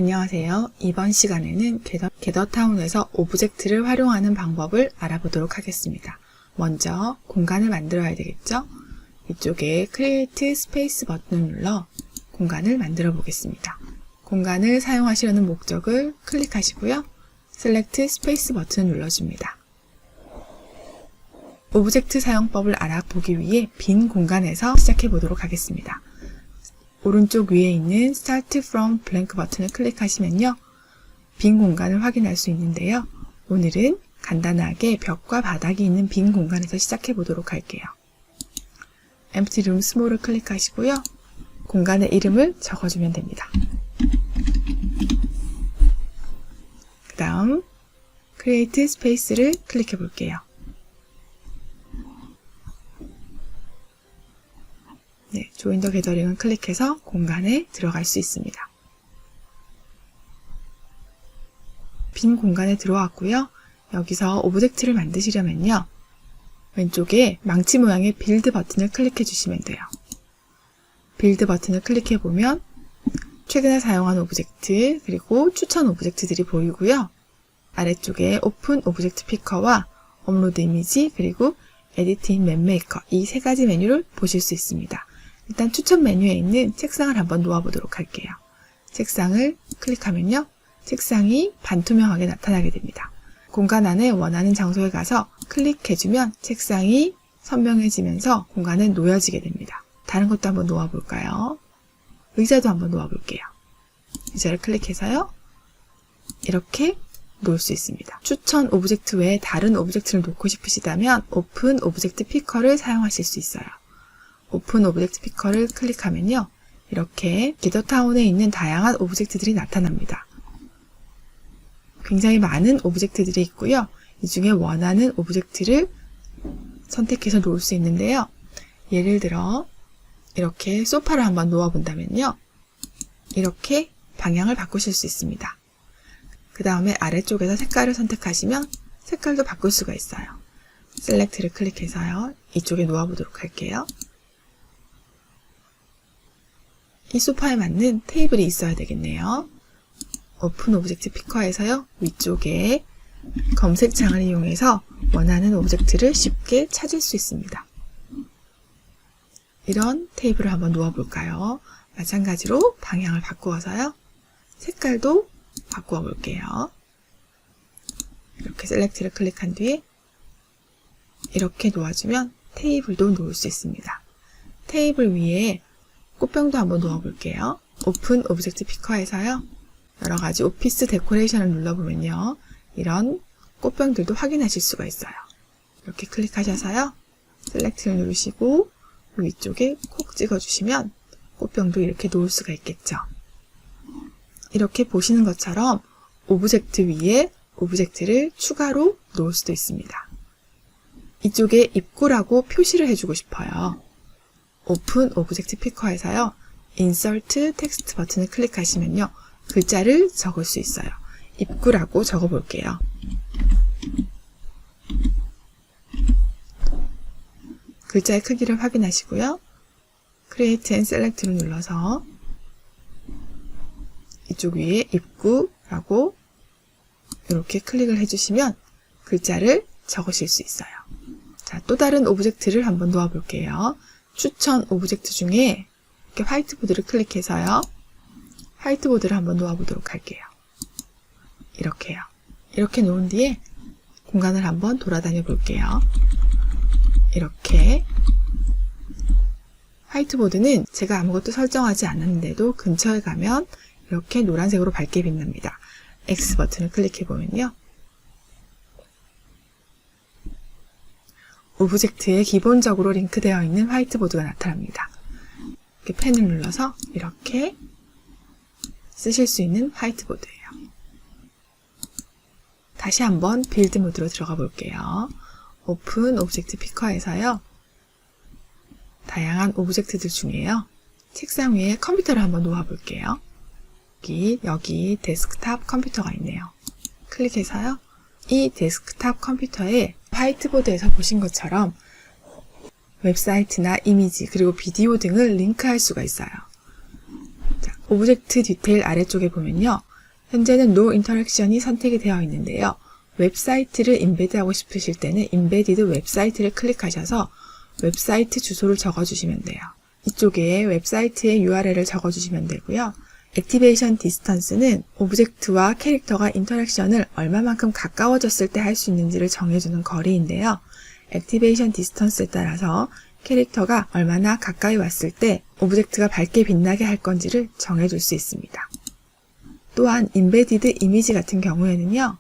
안녕하세요. 이번 시간에는 게더타운에서 오브젝트를 활용하는 방법을 알아보도록 하겠습니다. 먼저 공간을 만들어야 되겠죠? 이쪽에 Create Space 버튼을 눌러 공간을 만들어 보겠습니다. 공간을 사용하시려는 목적을 클릭하시고요. Select Space 버튼을 눌러줍니다. 오브젝트 사용법을 알아보기 위해 빈 공간에서 시작해 보도록 하겠습니다. 오른쪽 위에 있는 Start from Blank 버튼을 클릭하시면요. 빈 공간을 확인할 수 있는데요. 오늘은 간단하게 벽과 바닥이 있는 빈 공간에서 시작해 보도록 할게요. Empty Room Small을 클릭하시고요. 공간의 이름을 적어주면 됩니다. 그 다음 Create Space를 클릭해 볼게요. 네, Join the Gathering을 클릭해서 공간에 들어갈 수 있습니다. 빈 공간에 들어왔고요. 여기서 오브젝트를 만드시려면요. 왼쪽에 망치 모양의 빌드 버튼을 클릭해 주시면 돼요. 빌드 버튼을 클릭해 보면 최근에 사용한 오브젝트 그리고 추천 오브젝트들이 보이고요. 아래쪽에 오픈 오브젝트 피커와 업로드 이미지 그리고 에디트 인 맵 메이커 이 세 가지 메뉴를 보실 수 있습니다. 일단 추천 메뉴에 있는 책상을 한번 놓아보도록 할게요. 책상을 클릭하면요. 책상이 반투명하게 나타나게 됩니다. 공간 안에 원하는 장소에 가서 클릭해주면 책상이 선명해지면서 공간은 놓여지게 됩니다. 다른 것도 한번 놓아볼까요? 의자도 한번 놓아볼게요. 의자를 클릭해서요. 이렇게 놓을 수 있습니다. 추천 오브젝트 외에 다른 오브젝트를 놓고 싶으시다면 오픈 오브젝트 피커를 사용하실 수 있어요. 오픈 오브젝트 피커를 클릭하면요. 이렇게 게더타운에 있는 다양한 오브젝트들이 나타납니다. 굉장히 많은 오브젝트들이 있고요. 이 중에 원하는 오브젝트를 선택해서 놓을 수 있는데요. 예를 들어 이렇게 소파를 한번 놓아 본다면요. 이렇게 방향을 바꾸실 수 있습니다. 그 다음에 아래쪽에서 색깔을 선택하시면 색깔도 바꿀 수가 있어요. 셀렉트를 클릭해서요. 이쪽에 놓아 보도록 할게요. 이 소파에 맞는 테이블이 있어야 되겠네요. 오픈 오브젝트 피커에서요. 위쪽에 검색창을 이용해서 원하는 오브젝트를 쉽게 찾을 수 있습니다. 이런 테이블을 한번 놓아 볼까요? 마찬가지로 방향을 바꾸어서요. 색깔도 바꾸어 볼게요. 이렇게 셀렉트를 클릭한 뒤에 이렇게 놓아주면 테이블도 놓을 수 있습니다. 테이블 위에 꽃병도 한번 놓아 볼게요. 오픈 오브젝트 피커에서요. 여러가지 오피스 데코레이션을 눌러보면요. 이런 꽃병들도 확인하실 수가 있어요. 이렇게 클릭하셔서요. 셀렉트를 누르시고 위쪽에 콕 찍어주시면 꽃병도 이렇게 놓을 수가 있겠죠. 이렇게 보시는 것처럼 오브젝트 위에 오브젝트를 추가로 놓을 수도 있습니다. 이쪽에 입구라고 표시를 해주고 싶어요. 오픈 오브젝트 피커에서요. 인서트 텍스트 버튼을 클릭하시면요. 글자를 적을 수 있어요. 입구라고 적어 볼게요. 글자의 크기를 확인하시고요. Create and Select를 눌러서 이쪽 위에 입구라고 이렇게 클릭을 해주시면 글자를 적으실 수 있어요. 자, 또 다른 오브젝트를 한번 놓아 볼게요. 추천 오브젝트 중에 이렇게 화이트보드를 클릭해서요. 화이트보드를 한번 놓아 보도록 할게요. 이렇게요. 이렇게 놓은 뒤에 공간을 한번 돌아다녀 볼게요. 이렇게 화이트보드는 제가 아무것도 설정하지 않았는데도 근처에 가면 이렇게 노란색으로 밝게 빛납니다. X 버튼을 클릭해 보면요. 오브젝트에 기본적으로 링크되어 있는 화이트보드가 나타납니다. 이렇게 펜을 눌러서 이렇게 쓰실 수 있는 화이트보드예요. 다시 한번 빌드 모드로 들어가 볼게요. 오픈 오브젝트 피커에서요. 다양한 오브젝트들 중에요. 책상 위에 컴퓨터를 한번 놓아 볼게요. 여기 데스크탑 컴퓨터가 있네요. 클릭해서요. 이 데스크탑 컴퓨터에 화이트보드에서 보신 것처럼 웹사이트나 이미지 그리고 비디오 등을 링크할 수가 있어요. 자, 오브젝트 디테일 아래쪽에 보면요. 현재는 No Interaction이 선택이 되어 있는데요. 웹사이트를 임베드하고 싶으실 때는 Embedded 웹사이트를 클릭하셔서 웹사이트 주소를 적어주시면 돼요. 이쪽에 웹사이트의 URL을 적어주시면 되고요. 액티베이션 디스턴스는 오브젝트와 캐릭터가 인터랙션을 얼마만큼 가까워졌을 때 할 수 있는지를 정해주는 거리인데요. 액티베이션 디스턴스에 따라서 캐릭터가 얼마나 가까이 왔을 때 오브젝트가 밝게 빛나게 할 건지를 정해줄 수 있습니다. 또한 인베디드 이미지 같은 경우에는요.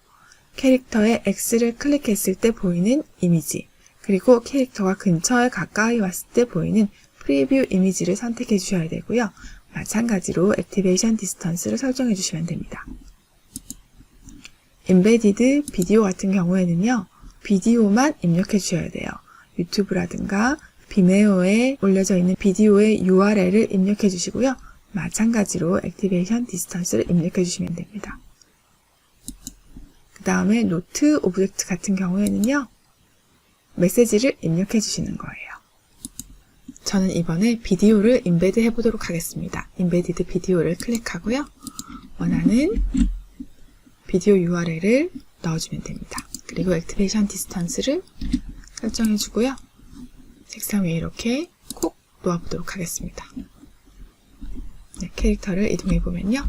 캐릭터의 X를 클릭했을 때 보이는 이미지, 그리고 캐릭터가 근처에 가까이 왔을 때 보이는 프리뷰 이미지를 선택해 주셔야 되고요. 마찬가지로 액티베이션 디스턴스를 설정해 주시면 됩니다. 인베디드 비디오 같은 경우에는요. 비디오만 입력해 주셔야 돼요. 유튜브라든가 비메오에 올려져 있는 비디오의 URL을 입력해 주시고요. 마찬가지로 액티베이션 디스턴스를 입력해 주시면 됩니다. 그 다음에 노트 오브젝트 같은 경우에는요. 메시지를 입력해 주시는 거예요. 저는 이번에 비디오를 인베드 해보도록 하겠습니다. 인베디드 비디오를 클릭하고요. 원하는 비디오 URL을 넣어주면 됩니다. 그리고 액티베이션 디스턴스를 설정해 주고요. 책상 위에 이렇게 콕 놓아보도록 하겠습니다. 네, 캐릭터를 이동해 보면요.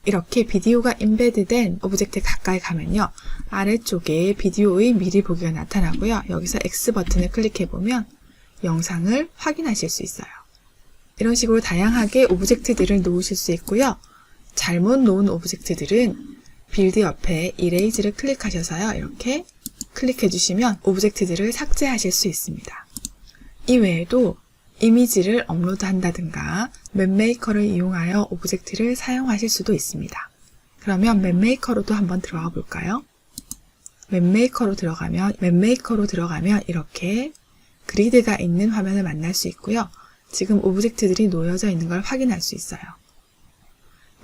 이렇게 비디오가 인베드된 오브젝트에 가까이 가면요. 아래쪽에 비디오의 미리 보기가 나타나고요. 여기서 X 버튼을 클릭해 보면 영상을 확인하실 수 있어요. 이런 식으로 다양하게 오브젝트들을 놓으실 수 있고요. 잘못 놓은 오브젝트들은 빌드 옆에 이레이즈를 클릭하셔서요. 이렇게 클릭해 주시면 오브젝트들을 삭제하실 수 있습니다. 이 외에도 이미지를 업로드 한다든가 맵메이커를 이용하여 오브젝트를 사용하실 수도 있습니다. 그러면 맵메이커로도 한번 들어가 볼까요? 맵메이커로 들어가면 이렇게 그리드가 있는 화면을 만날 수 있고요. 지금 오브젝트들이 놓여져 있는 걸 확인할 수 있어요.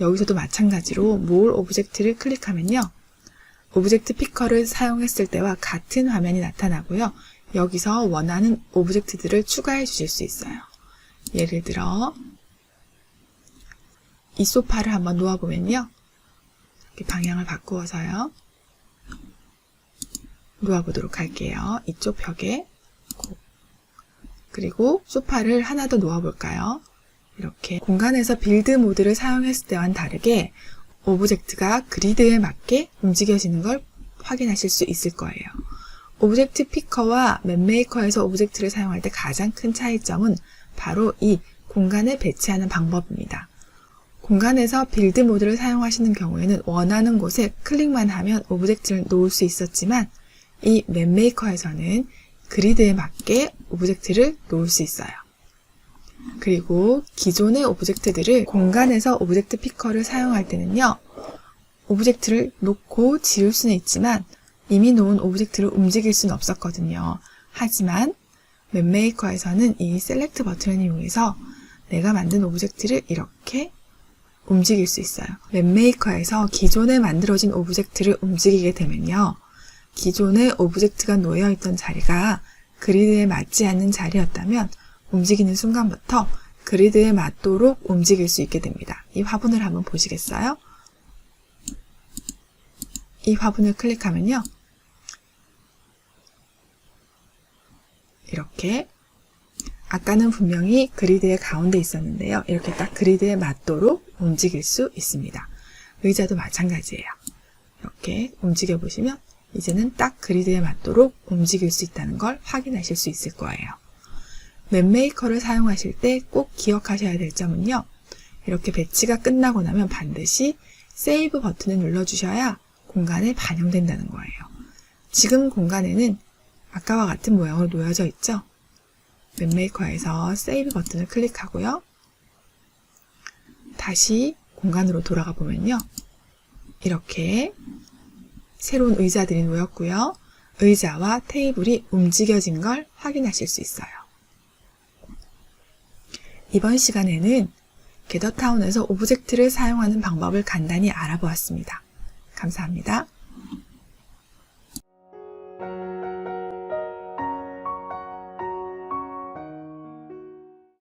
여기서도 마찬가지로 More 오브젝트를 클릭하면요. 오브젝트 피커를 사용했을 때와 같은 화면이 나타나고요. 여기서 원하는 오브젝트들을 추가해 주실 수 있어요. 예를 들어 이 소파를 한번 놓아보면요. 이렇게 방향을 바꾸어서요. 놓아보도록 할게요. 이쪽 벽에 그리고 소파를 하나 더 놓아볼까요? 이렇게 공간에서 빌드 모드를 사용했을 때와는 다르게 오브젝트가 그리드에 맞게 움직여지는 걸 확인하실 수 있을 거예요. 오브젝트 피커와 맵메이커에서 오브젝트를 사용할 때 가장 큰 차이점은 바로 이 공간에 배치하는 방법입니다. 공간에서 빌드 모드를 사용하시는 경우에는 원하는 곳에 클릭만 하면 오브젝트를 놓을 수 있었지만 이 맵메이커에서는 그리드에 맞게 오브젝트를 놓을 수 있어요. 그리고 기존의 오브젝트들을 공간에서 오브젝트 피커를 사용할 때는요. 오브젝트를 놓고 지울 수는 있지만 이미 놓은 오브젝트를 움직일 수는 없었거든요. 하지만 맵메이커에서는 이 셀렉트 버튼을 이용해서 내가 만든 오브젝트를 이렇게 움직일 수 있어요. 맵메이커에서 기존에 만들어진 오브젝트를 움직이게 되면요. 기존에 오브젝트가 놓여있던 자리가 그리드에 맞지 않는 자리였다면 움직이는 순간부터 그리드에 맞도록 움직일 수 있게 됩니다. 이 화분을 한번 보시겠어요? 이 화분을 클릭하면요. 이렇게 아까는 분명히 그리드의 가운데 있었는데요. 이렇게 딱 그리드에 맞도록 움직일 수 있습니다. 의자도 마찬가지예요. 이렇게 움직여 보시면 이제는 딱 그리드에 맞도록 움직일 수 있다는 걸 확인하실 수 있을 거예요. 맵메이커를 사용하실 때 꼭 기억하셔야 될 점은요. 이렇게 배치가 끝나고 나면 반드시 세이브 버튼을 눌러주셔야 공간에 반영된다는 거예요. 지금 공간에는 아까와 같은 모양으로 놓여져 있죠? 맵메이커에서 세이브 버튼을 클릭하고요. 다시 공간으로 돌아가 보면요. 이렇게 새로운 의자들이 놓였고요. 의자와 테이블이 움직여진 걸 확인하실 수 있어요. 이번 시간에는 게더타운에서 오브젝트를 사용하는 방법을 간단히 알아보았습니다. 감사합니다.